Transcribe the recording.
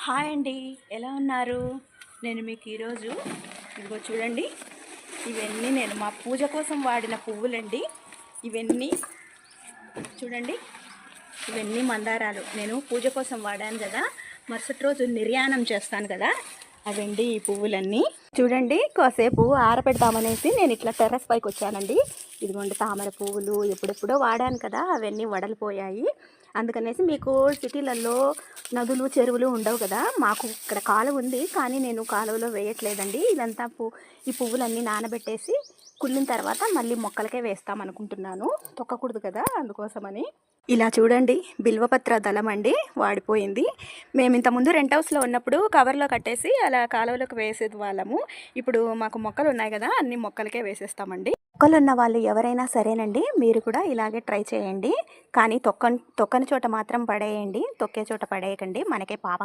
Hi అండి, ఎలా ఉన్నారు? నేను మీకు ఈరోజు ఇదిగో చూడండి, ఇవన్నీ నేను మా పూజ కోసం వాడిన పువ్వులండి. ఇవన్నీ చూడండి, ఇవన్నీ మందారాలు నేను పూజ కోసం వాడాను కదా. మరుసటి రోజు నిర్యాణం చేస్తాను కదా, అవండి ఈ పువ్వులన్నీ. చూడండి, కాసేపు ఆరపెడతామనేసి నేను ఇట్లా టెర్రస్ పైకి వచ్చానండి. ఇదిగోండి తామర పువ్వులు ఎప్పుడెప్పుడో వాడాను కదా, అవన్నీ వడలిపోయాయి. అందుకనేసి మీకు సిటీలలో నదులు చెరువులు ఉండవు కదా, మాకు ఇక్కడ కాలువ ఉంది, కానీ నేను కాలువలో వేయట్లేదండి. ఇదంతా ఈ పువ్వులన్నీ నానబెట్టేసి కుళ్ళిన తర్వాత మళ్ళీ మొక్కలకే వేస్తామనుకుంటున్నాను, తొక్కకూడదు కదా, అందుకోసమని. ఇలా చూడండి, బిల్వపత్ర దళం అండి, వాడిపోయింది. మేము ఇంతకుముందు రెంట్ హౌస్లో ఉన్నప్పుడు కవర్లో కట్టేసి అలా కాలువలోకి వేసేది వాళ్ళము. ఇప్పుడు మాకు మొక్కలు ఉన్నాయి కదా, అన్ని మొక్కలకే వేసేస్తామండి. మొక్కలు ఉన్న వాళ్ళు ఎవరైనా సరేనండి, మీరు కూడా ఇలాగే ట్రై చేయండి. కానీ తొక్కని చోట మాత్రం పడేయండి, తొక్కే చోట పడేయకండి, మనకే పాపం.